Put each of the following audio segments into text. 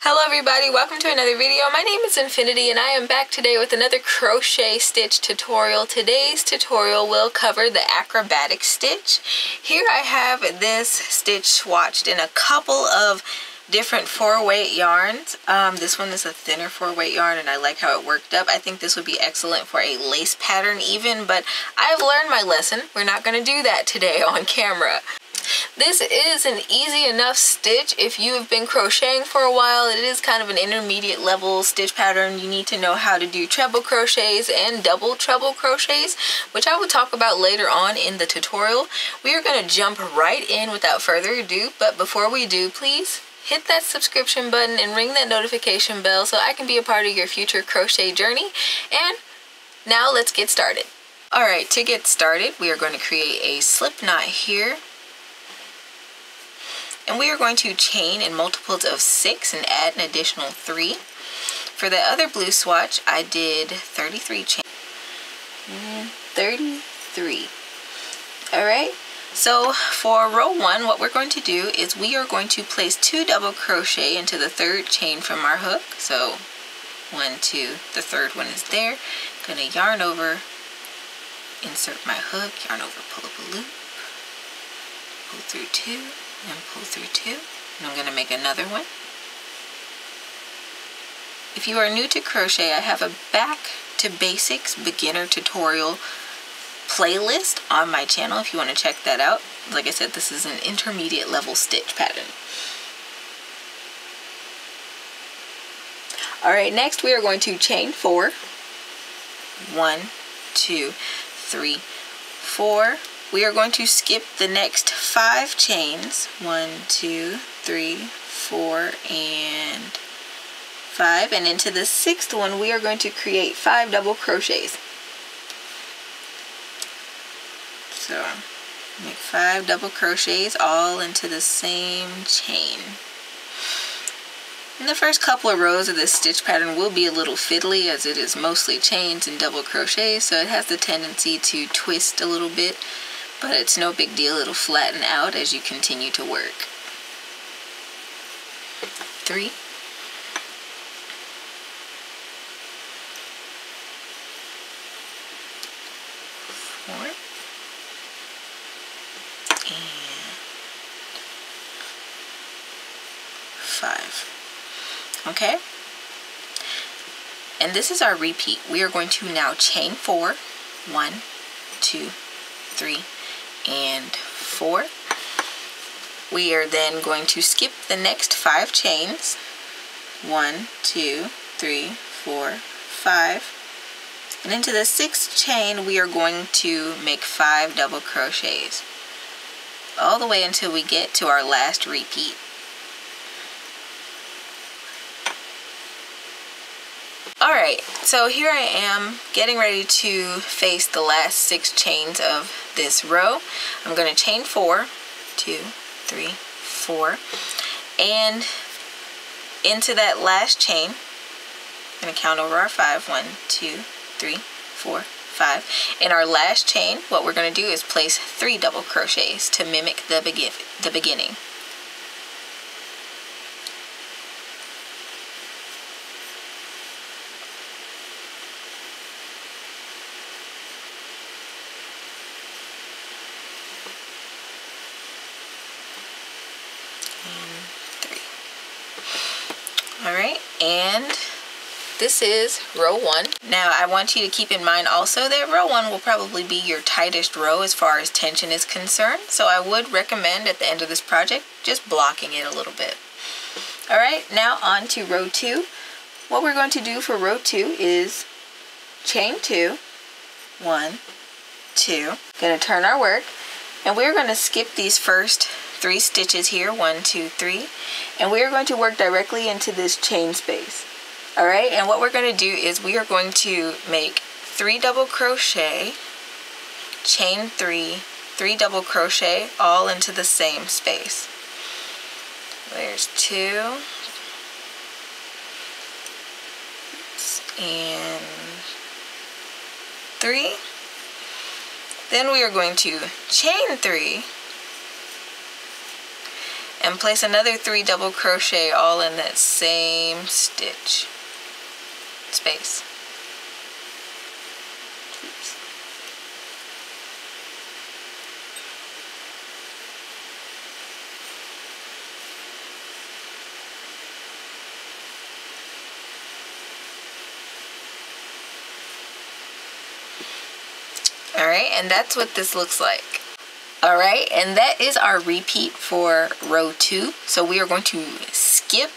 Hello everybody, welcome to another video. My name is Infiniti and I am back today with another crochet stitch tutorial. Today's tutorial will cover the acrobatic stitch. Here I have this stitch swatched in a couple of different 4-weight yarns. This one is a thinner 4-weight yarn and I like how it worked up. I think this would be excellent for a lace pattern even, but I've learned my lesson. We're not going to do that today on camera. This is an easy enough stitch if you have been crocheting for a while. It is kind of an intermediate level stitch pattern. You need to know how to do treble crochets and double treble crochets, which I will talk about later on in the tutorial. We are going to jump right in without further ado, but before we do, please hit that subscription button and ring that notification bell so I can be a part of your future crochet journey. And now let's get started. Alright, to get started, we are going to create a slip knot here. And we are going to chain in multiples of 6 and add an additional 3. For the other blue swatch, I did 33 chains. 33. Alright, so for row 1, what we're going to do is we are going to place 2 double crochet into the 3rd chain from our hook. So 1, 2, the 3rd one is there. I'm going to yarn over, insert my hook, yarn over, pull up a loop, pull through 2. And pull through 2, and I'm going to make another one. If you are new to crochet, I have a back to basics beginner tutorial playlist on my channel if you want to check that out. Like I said, this is an intermediate level stitch pattern. Alright, next we are going to chain 4. 1, 2, 3, 4. We are going to skip the next 5 chains. 1, 2, 3, 4, and 5. And into the 6th one, we are going to create 5 double crochets. So, make 5 double crochets all into the same chain. And the first couple of rows of this stitch pattern will be a little fiddly as it is mostly chains and double crochets, so it has the tendency to twist a little bit. But it's no big deal, it'll flatten out as you continue to work. 3. 4. And 5. Okay? And this is our repeat. We are going to now chain 4. 1, 2, 3, and 4. We are then going to skip the next 5 chains. 1, 2, 3, 4, 5. And into the 6th chain, we are going to make 5 double crochets. All the way until we get to our last repeat. Alright, so here I am getting ready to face the last 6 chains of this row. I'm going to chain 4, 2, 3, 4, and into that last chain, I'm going to count over our 5, 1, 2, 3, 4, 5. In our last chain, what we're going to do is place 3 double crochets to mimic the beginning. Alright, and this is row 1. Now I want you to keep in mind also that row 1 will probably be your tightest row as far as tension is concerned, so I would recommend at the end of this project just blocking it a little bit. Alright, now on to row 2. What we're going to do for row 2 is chain 2, 1, 2. Going to turn our work, and we're going to skip these first 3 stitches here, 1, 2, 3, and we are going to work directly into this chain space. Alright, and what we're going to do is we are going to make 3 double crochet, chain 3, 3 double crochet, all into the same space. There's 2, and 3. Then we are going to chain 3, and place another 3 double crochet all in that same stitch space. Alright, and that's what this looks like. Alright, and that is our repeat for row 2. So we are going to skip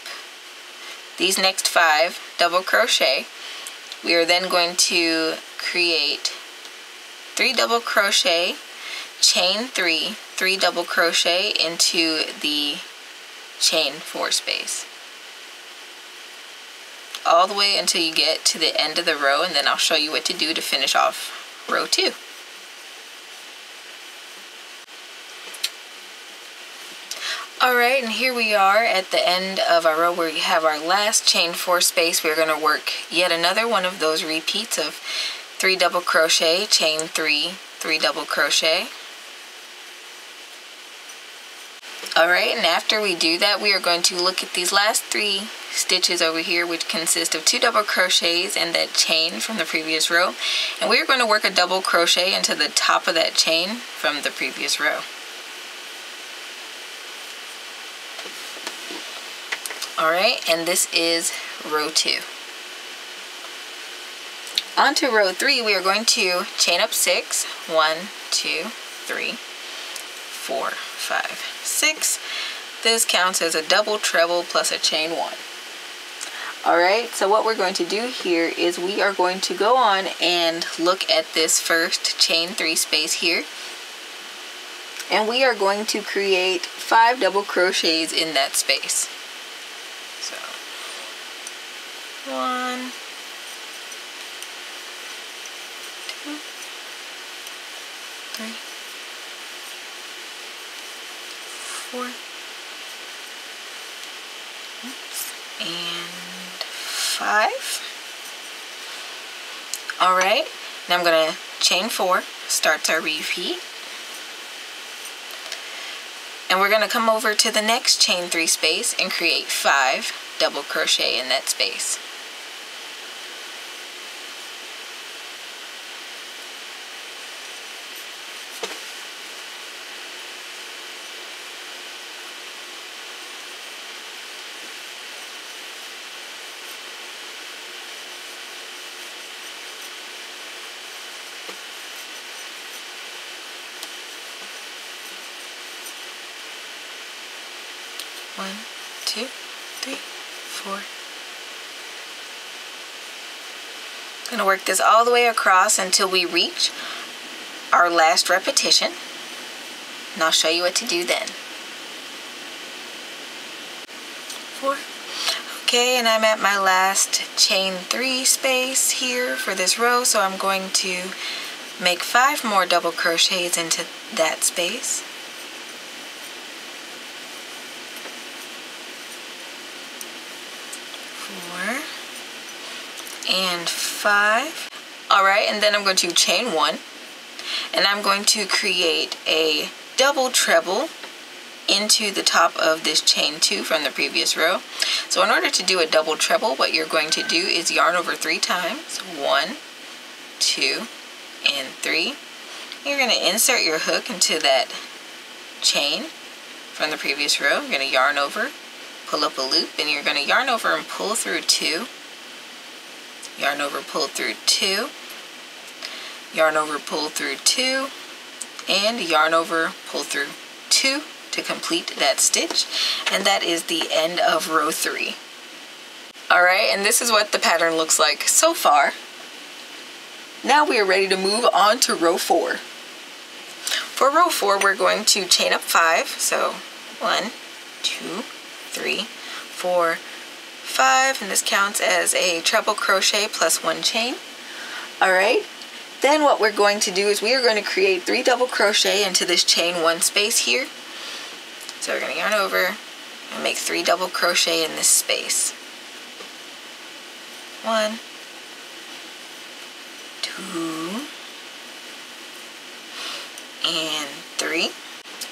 these next 5 double crochet. We are then going to create 3 double crochet, chain 3, 3 double crochet into the chain 4 space. All the way until you get to the end of the row, and then I'll show you what to do to finish off row 2. Alright, and here we are at the end of our row where we have our last chain 4 space. We're going to work yet another one of those repeats of 3 double crochet, chain 3, 3 double crochet. Alright, and after we do that, we are going to look at these last 3 stitches over here, which consist of 2 double crochets and that chain from the previous row. And we are going to work a double crochet into the top of that chain from the previous row. Alright, and this is row 2. On to row 3, we are going to chain up 6. 1, 2, 3, 4, 5, 6. This counts as a double treble plus a chain 1. Alright, so what we're going to do here is we are going to go on and look at this first chain 3 space here. And we are going to create 5 double crochets in that space. So, 1, 2, 3, 4, and 5. Alright, now I'm going to chain 4, starts our repeat. And we're going to come over to the next chain 3 space and create 5 double crochet in that space. One, 2, 3, 4. I'm going to work this all the way across until we reach our last repetition. And I'll show you what to do then. 4. Okay, and I'm at my last chain 3 space here for this row, so I'm going to make 5 more double crochets into that space. 4 and 5. Alright, and then I'm going to chain 1, and I'm going to create a double treble into the top of this chain 2 from the previous row. So in order to do a double treble, what you're going to do is yarn over 3 times. 1, 2, and 3. You're going to insert your hook into that chain from the previous row. You're going to yarn over, pull up a loop, and you're going to yarn over and pull through 2. Yarn over, pull through 2. Yarn over, pull through 2. And yarn over, pull through 2 to complete that stitch. And that is the end of row 3. Alright, and this is what the pattern looks like so far. Now we are ready to move on to row 4. For row 4, we're going to chain up 5. So 1, 2, 3, 4, 5, and this counts as a treble crochet plus 1 chain. Alright, then what we're going to do is we are going to create 3 double crochet into this chain 1 space here. So we're going to yarn over and make 3 double crochet in this space. 1, 2, and 3.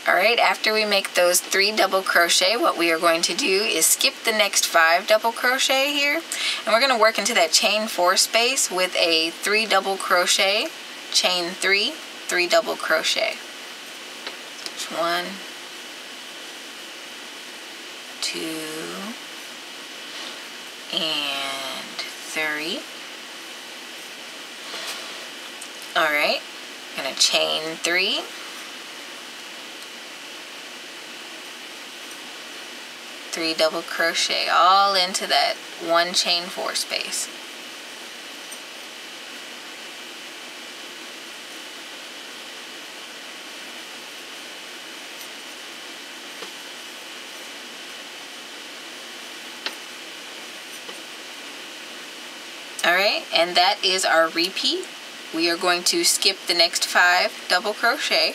Alright, after we make those 3 double crochet, what we are going to do is skip the next 5 double crochet here, and we're going to work into that chain 4 space with a 3 double crochet, chain 3, 3 double crochet. 1, 2, and 3. Alright, I'm going to chain 3, three double crochet all into that 1 chain 4 space. Alright, and that is our repeat. We are going to skip the next 5 double crochet,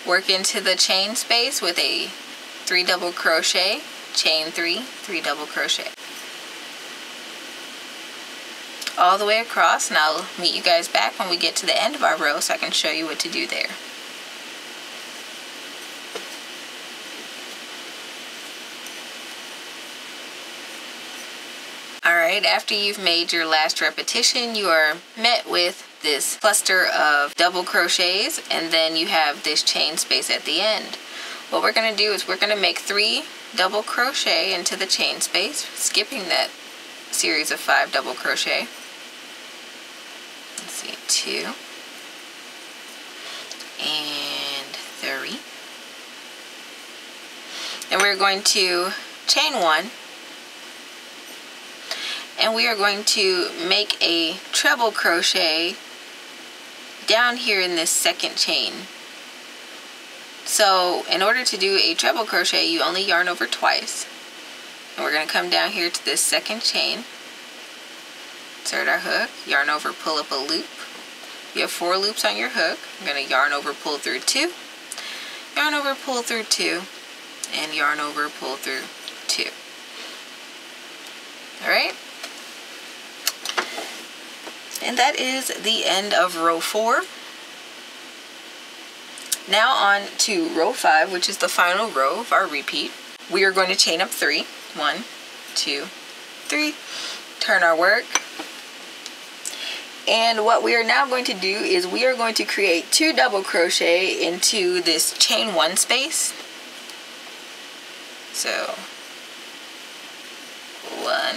work into the chain space with a 3 double crochet, chain 3, 3 double crochet. All the way across, and I'll meet you guys back when we get to the end of our row so I can show you what to do there. Alright, after you've made your last repetition, you are met with this cluster of double crochets, and then you have this chain space at the end. What we're going to do is we're going to make 3 double crochet into the chain space, skipping that series of 5 double crochet. Let's see, 2 and 3. And we're going to chain 1, and we are going to make a treble crochet down here in this second chain. So in order to do a treble crochet, you only yarn over twice. And we're going to come down here to this second chain, insert our hook, yarn over, pull up a loop. You have 4 loops on your hook. I'm going to yarn over, pull through 2, yarn over, pull through 2, and yarn over, pull through 2. Alright? And that is the end of row 4. Now on to row 5, which is the final row of our repeat. We are going to chain up 3. 1, 2, 3. Turn our work. And what we are now going to do is we are going to create 2 double crochet into this chain 1 space. So 1,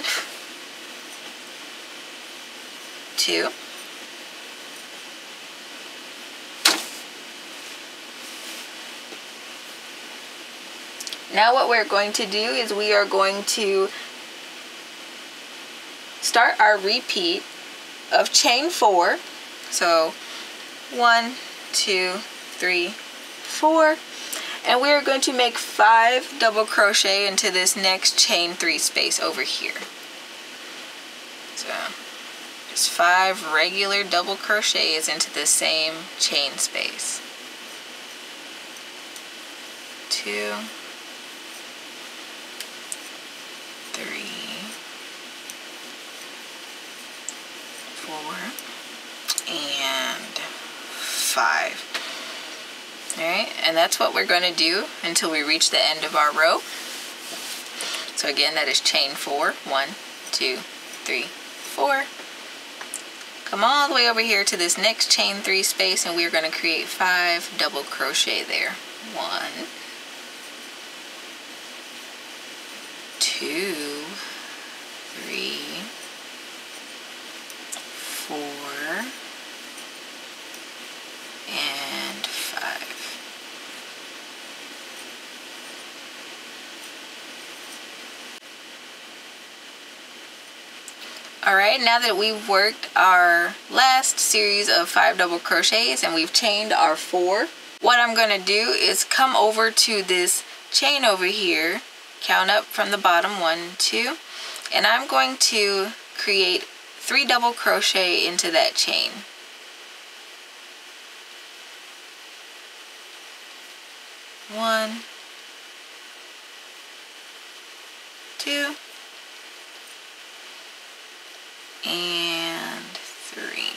2, now what we're going to do is we are going to start our repeat of chain 4. So 1, 2, 3, 4, and we are going to make 5 double crochet into this next chain 3 space over here. So just 5 regular double crochets into the same chain space. 2, 3, 4, and 5. Alright, and that's what we're going to do until we reach the end of our row. So again, that is chain 4. 1, 2, 3, 4. Come all the way over here to this next chain 3 space, and we're going to create 5 double crochet there. 1, 2, 3, 4, and 5. Alright, now that we've worked our last series of 5 double crochets and we've chained our 4, what I'm going to do is come over to this chain over here, count up from the bottom, 1, 2, and I'm going to create 3 double crochet into that chain. 1, 2, and 3.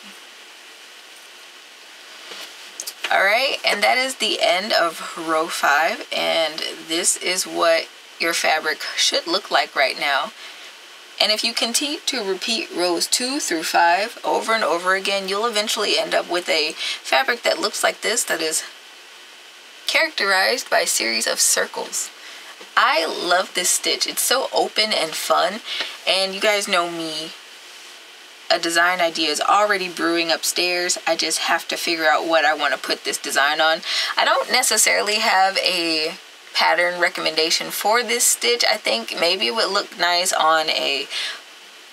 Alright, and that is the end of row 5, and this is what your fabric should look like right now. And if you continue to repeat rows 2 through 5 over and over again, you'll eventually end up with a fabric that looks like this, that is characterized by a series of circles. I love this stitch. It's so open and fun, and you guys know me. A design idea is already brewing upstairs. I just have to figure out what I want to put this design on. I don't necessarily have a pattern recommendation for this stitch. I think maybe it would look nice on a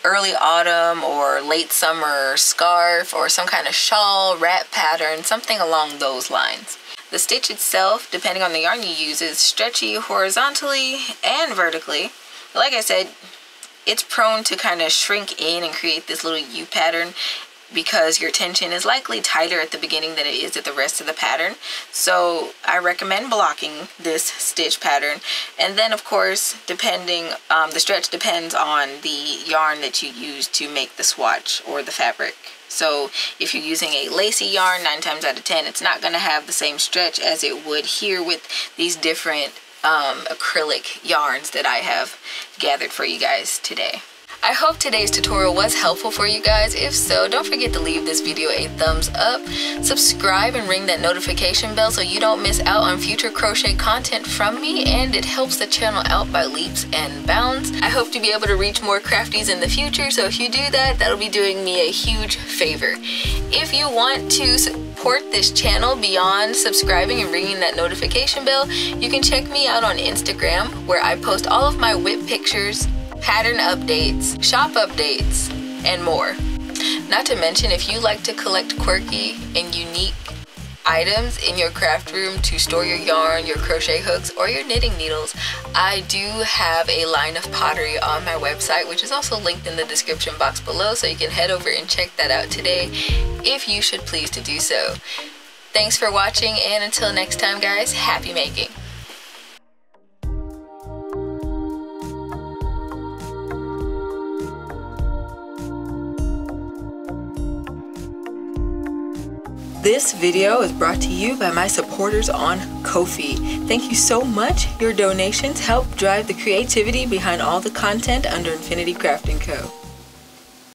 early autumn or late summer scarf or some kind of shawl, wrap pattern, something along those lines. The stitch itself, depending on the yarn you use, is stretchy horizontally and vertically. Like I said, it's prone to kind of shrink in and create this little U pattern because your tension is likely tighter at the beginning than it is at the rest of the pattern. So I recommend blocking this stitch pattern. And then of course, depending, the stretch depends on the yarn that you use to make the swatch or the fabric. So if you're using a lacy yarn, 9 times out of 10, it's not going to have the same stretch as it would here with these different acrylic yarns that I have gathered for you guys today. I hope today's tutorial was helpful for you guys. If so, don't forget to leave this video a thumbs up, subscribe, and ring that notification bell so you don't miss out on future crochet content from me, and it helps the channel out by leaps and bounds. I hope to be able to reach more crafties in the future, so if you do that, that'll be doing me a huge favor. If you want to support this channel beyond subscribing and ringing that notification bell, you can check me out on Instagram, where I post all of my whip pictures, pattern updates, shop updates, and more. Not to mention, if you like to collect quirky and unique items in your craft room to store your yarn, your crochet hooks, or your knitting needles, I do have a line of pottery on my website, which is also linked in the description box below, so you can head over and check that out today if you should please to do so. Thanks for watching, and until next time guys, happy making! This video is brought to you by my supporters on Ko-fi. Thank you so much. Your donations help drive the creativity behind all the content under Infiniti Crafting Co.